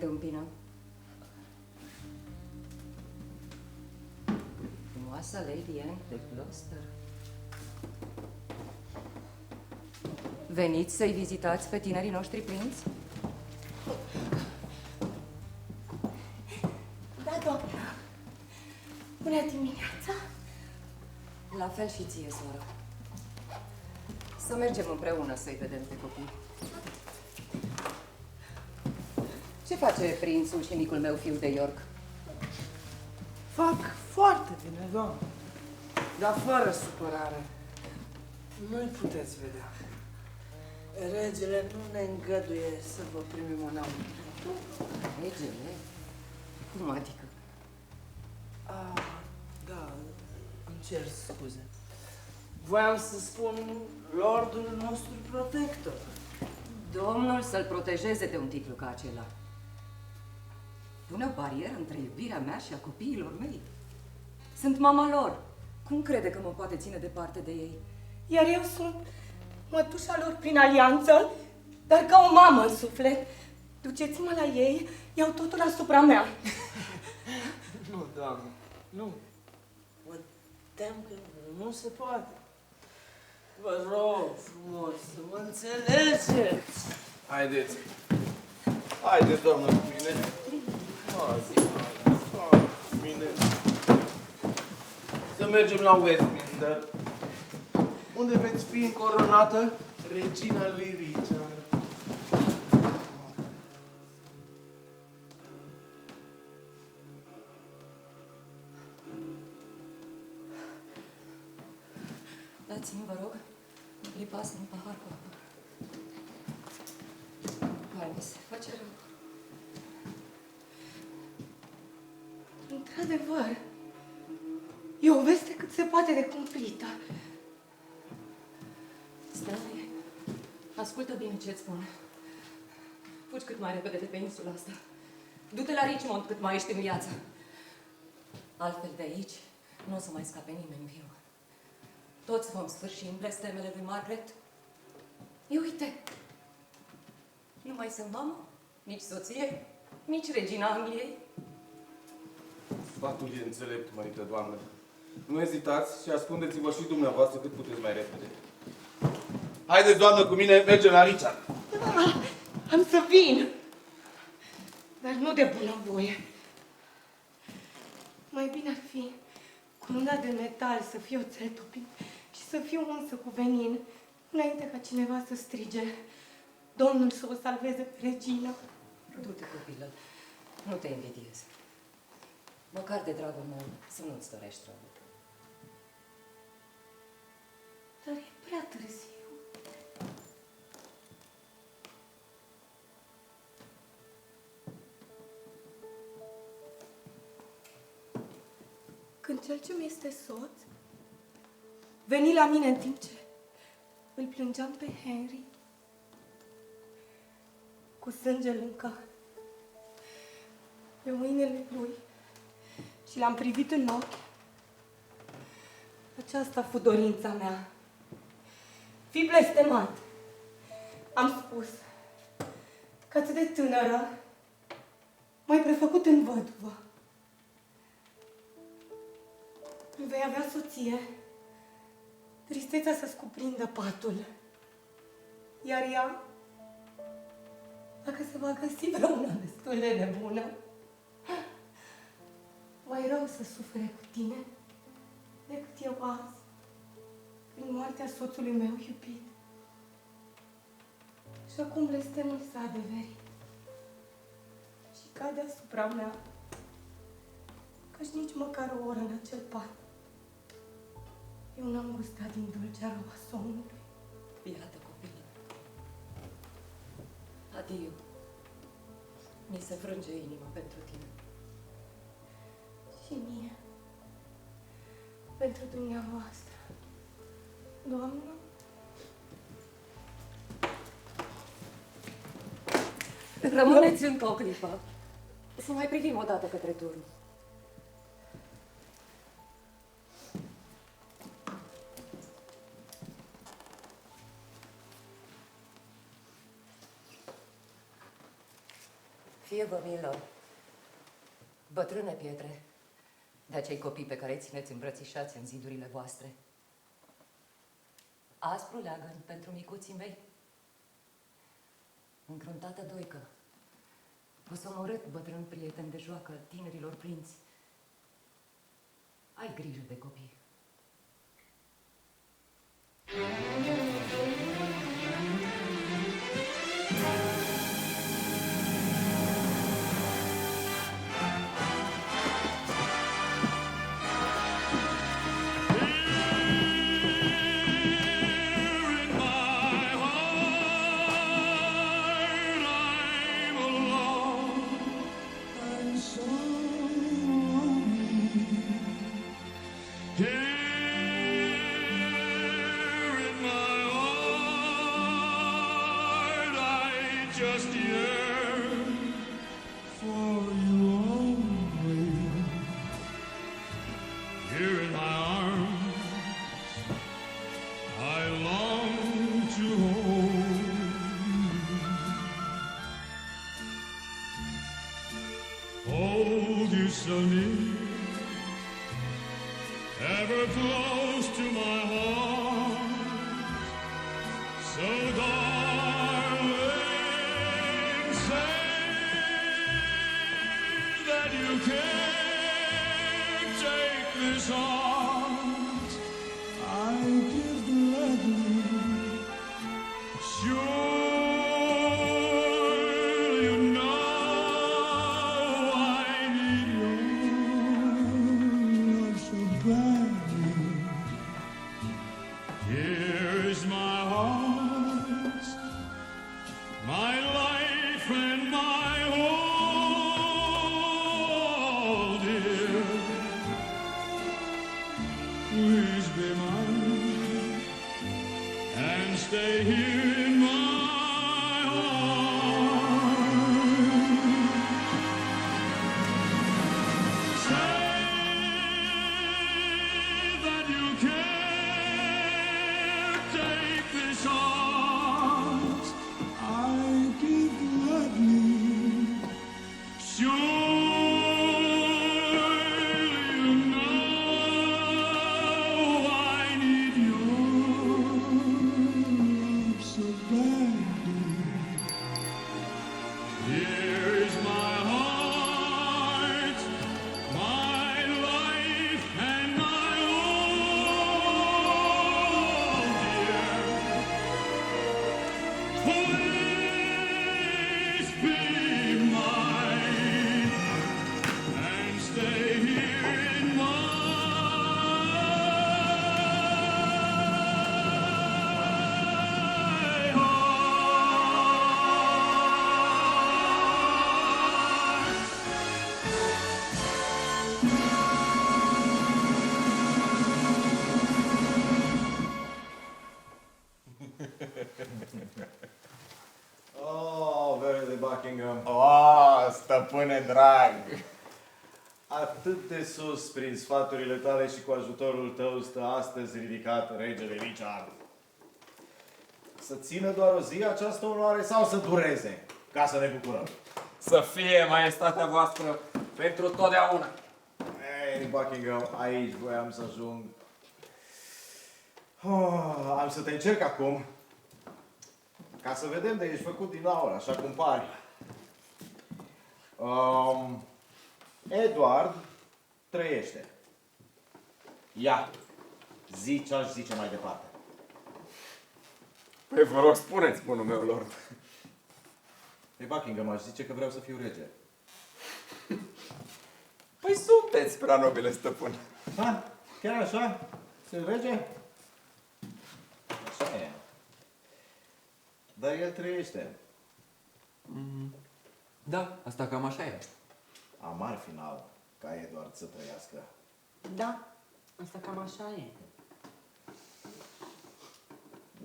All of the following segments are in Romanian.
întâmpină. Frumoasa Lady Anne de Gloucester. Veniți să-i vizitați pe tinerii noștri prinți? Da, doamnă. Bună dimineața. La fel și ție, soră. Să mergem împreună să-i vedem pe copii. Ce face prințul și micul meu fiu de York? Fac foarte bine, doamnă. Dar fără supărare. Nu-i puteți vedea. Regele nu ne îngăduie să vă primim înăuntru. Regele? Cum adică? Da, îmi cer scuze. Voiam să spun lordul nostru protector. Domnul să-l protejeze de un titlu ca acela. Pune o barieră între iubirea mea și a copiilor mei. Sunt mama lor. Cum crede că mă poate ține departe de ei? Iar eu sunt mătușa lor prin alianță, dar ca o mamă în suflet. Duceți-mă la ei, iau totul asupra mea. Nu, doamnă, nu. Mă tem că nu se poate. Vă rog frumos să mă înțelegeți. Haideți. Haideți, doamnă, cu mine. Hai cu mine. Să mergem la Westminster, unde veți fi încoronată regina lui Richard. Dați-mi, vă rog, un clipas, un pahar cu apă. Hai, mi se face rău. Într-adevăr, e o veste cât se poate de cumplită. Stanley, ascultă bine ce-ți spun. Fugi cât mai repede de pe insula asta. Du-te la Richmond cât mai ești în viață. Altfel de aici nu o să mai scape nimeni viu. Toți vom sfârși în blestemele lui Margaret. Ei, uite, nu mai sunt mamă, nici soție, nici regina Angliei. Sfatul e înțelept, mărită doamnă. Nu ezitați și ascundeți-vă și dumneavoastră cât puteți mai repede. Haideți, doamnă, cu mine, mergem la Richard. Am să vin, dar nu de bunăvoie. Mai bine ar fi cununa de metal să fie oțel topit și să fiu unsă cu venin, înainte ca cineva să strige: Domnul să o salveze pe regină. Du-te, copilă, nu te invidiez. Măcar de dragul meu să nu-ți dorești rău. Dar e prea târziu. Când cel ce mi este soț veni la mine în timp ce îl plângeam pe Henry, cu sângele în cap, pe mâinile lui, și l-am privit în ochi, aceasta a fost dorința mea. Fii blestemat, am spus, că atât de tânără m-ai prefăcut în văduvă. Când vei avea soție, tristețea să-ți cuprindă patul. Iar ea, dacă se va găsi vreuna destul de nebună, mai rău să sufere cu tine decât eu azi, prin moartea soțului meu iubit. Și acum blestemul s-a adeverit și cade asupra mea, căci nici măcar o oră în acel pat eu n-am gustat din dulcea roa somnului. Iată, copilă. Adiu. Mi se frânge inima pentru tine. Și mie. Pentru dumneavoastră. Doamnă? Rămâneți încă o clipă. Să mai privim o dată către turn. Fie vă milă, bătrâne pietre, de acei copii pe care îi țineți îmbrățișați în zidurile voastre. Aspru leagăn pentru micuții mei. Încruntată doică, posomorât bătrân prieten de joacă al tinerilor prinți. Ai grijă de copii. Just yearn for you always. Here in my arms, I long to hold you so near, ever close to my heart, so darling. You can't take this heart I give gladly. Sure, you know I need your love so badly. Here's my heart, my life and my home. Please be mine and stay here in my arms. Say that you can't take this heart I give gladly. Sure. Oh, Vere de Buckingham. Oh, stăpâne drag! Atât de sus, prin sfaturile tale și cu ajutorul tău, stă astăzi ridicat regele Richard. Să țină doar o zi această onoare sau să dureze, ca să ne bucurăm? Să fie maestatea voastră pentru totdeauna! Ei, Buckingham, aici voiam să ajung. Oh, am să te încerc acum, ca să vedem de ești făcut din aur, așa cum pari. Edward trăiește. Ia, zi ce-aș zice mai departe. Păi vă rog, spuneți, bunul meu lord. Ei, Buckingham, aș zice că vreau să fiu rege. Păi sunteți, prea nobile stăpân. Ha? Chiar așa? Sunt rege? Așa e. Dar el trăiește. Da, asta cam așa e. Amar final ca Edward să trăiască. Da, asta cam așa e.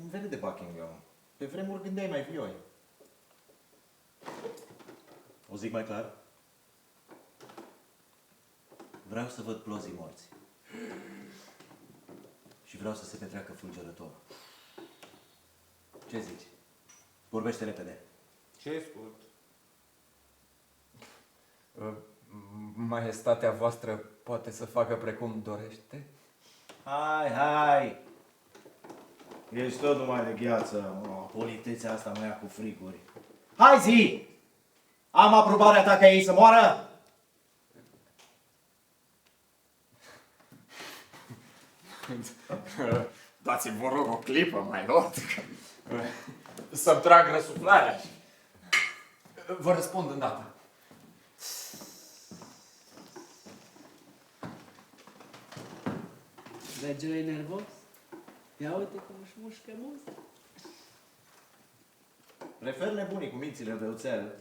Vede de Buckingham. Pe vremuri gândeai mai vioi. O zic mai clar? Vreau să văd plozii morți. Și vreau să se petreacă fulgerător. Ce zici? Vorbește repede. Ce scurt? Maestatea voastră poate să facă precum dorește? Hai! Ești tot numai de gheață. Politețea asta mea cu friguri. Hai zi! Am aprobarea ta ca ei să moară? Dați-mi, vă rog, o clipă, mai lord. Să-mi trag răsuflarea. Vă răspund îndată. Regele e nervos? Ia uite cum își mușcă muza. Prefer nebunii cu mințile de oțel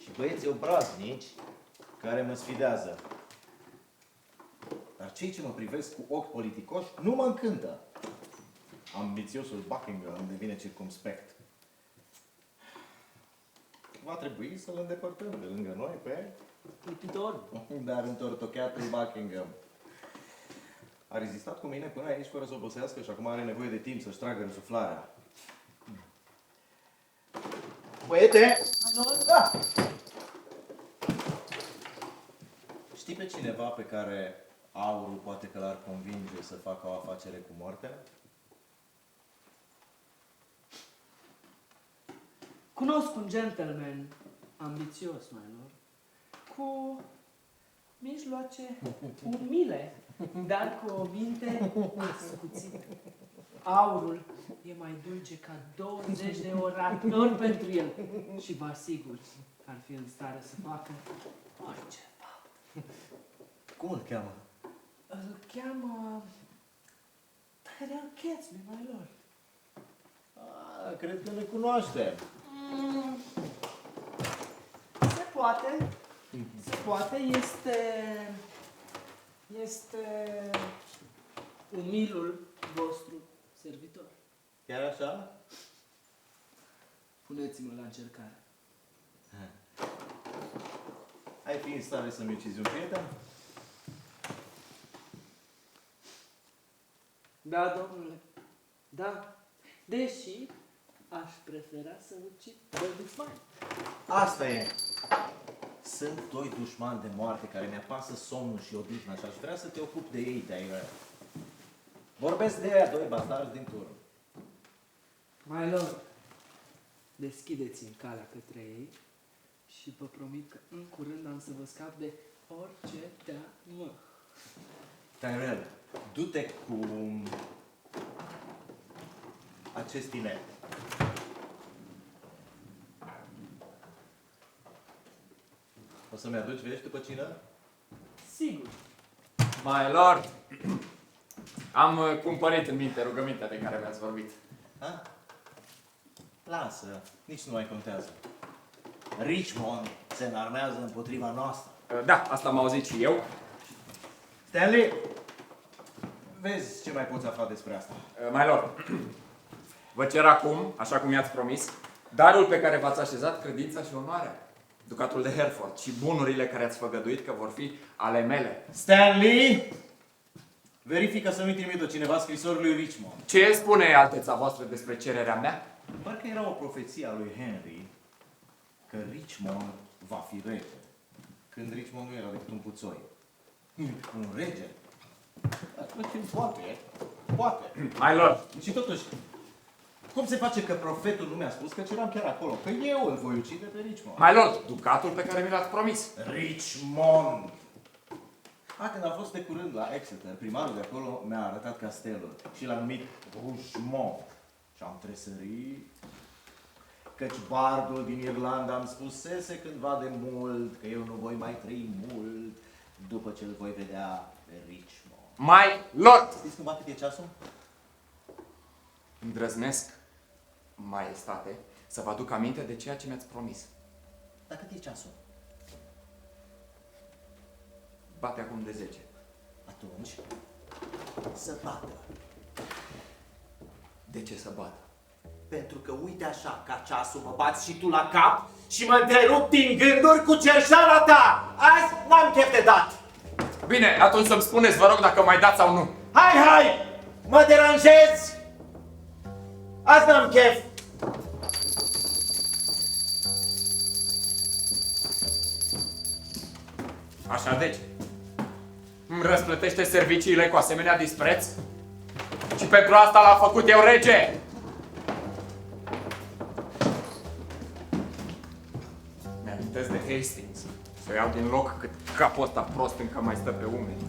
și băieții obraznici care mă sfidează. Dar cei ce mă privesc cu ochi politicoși nu mă încântă. Ambițiosul Buckingham îmi devine circumspect. Va trebui să-l îndepărtăm de lângă noi pe... Clipitor. Dar întortocheatul Buckingham. A rezistat cu mine până aici fără să obosească și acum are nevoie de timp să-și tragă răsuflarea. Băiete! Da! Știi pe cineva pe care aurul poate că l-ar convinge să facă o afacere cu moartea? Cunosc un gentleman ambițios, mai lor, cu mijloace umile, dar cu o minte ascuțită. Aurul e mai dulce ca 20 de oratori pentru el și vă asigur că ar fi în stare să facă orice fapt. Cum îl cheamă? Îl cheamă Tyrell Gatsby, mai lor. Cred că ne cunoaștem. Se poate. Se poate. Este umilul vostru servitor. Chiar așa? Puneți-mă la încercare. Ai fi în stare să-mi ucizi un prieten? Da, domnule. Da. Deși aș prefera să ucid doi dușmani. Asta e. Sunt doi dușmani de moarte care mi-apasă somnul și odihna și aș vrea să te ocupi de ei, Tyrell. Vorbesc de aia doi bastarzi din turn. Mai lor, deschideți-mi calea către ei și vă promit că în curând am să vă scap de orice teamă. Tyrell, du-te cu acest tineret. O să-mi aduci vești după cină? Sigur. My lord, am cumpărit în minte rugămintea de care mi-ați vorbit. Ha? Lasă, nici nu mai contează. Richmond se înarmează împotriva noastră. Da, asta m-au auzit și eu. Stanley, vezi ce mai poți afla despre asta. My lord, vă cer acum, așa cum i-ați promis, darul pe care v-ați așezat credința și onoarea. Ducatul de Hereford și bunurile care ați făgăduit că vor fi ale mele. Stanley, verifică să nu-i trimită cineva scrisorul lui Richmond. Ce spune alteța voastră despre cererea mea? Parcă era o profeție a lui Henry că Richmond va fi rege. Când Richmond nu era decât un puțoi. Un rege? Poate. My lord, Și totuși, cum se face că profetul nu mi-a spus că eram chiar acolo? Că eu îl voi ucide pe Richmond. my lord, ducatul pe care mi l-ați promis. Richmond! Când am fost de curând la Exeter, primarul de acolo mi-a arătat castelul și l-a numit Rougemont. Și am tresărit, căci bardul din Irlanda îmi spusese cândva de mult că eu nu voi mai trăi mult după ce îl voi vedea pe Richmond. My lord! Știți cumva cât e ceasul? Îndrăznesc, maestate, să vă aduc aminte de ceea ce mi-ați promis. Dar cât e ceasul? Bate acum de 10. Atunci, să bată. De ce să bată? Pentru că uite așa, ca ceasul mă bați și tu la cap și mă întrerup din gânduri cu cerșala ta. Azi n-am chef de dat. Bine, atunci să-mi spuneți, vă rog, dacă mai dați sau nu. Hai! Mă deranjezi? Azi n-am chef. Așa deci, îmi răsplătește serviciile cu asemenea dispreț? Și pentru asta l-a făcut eu rege! Mi-amintesc de Hastings, să o iau din loc cât capul ăsta prost încă mai stă pe umeri.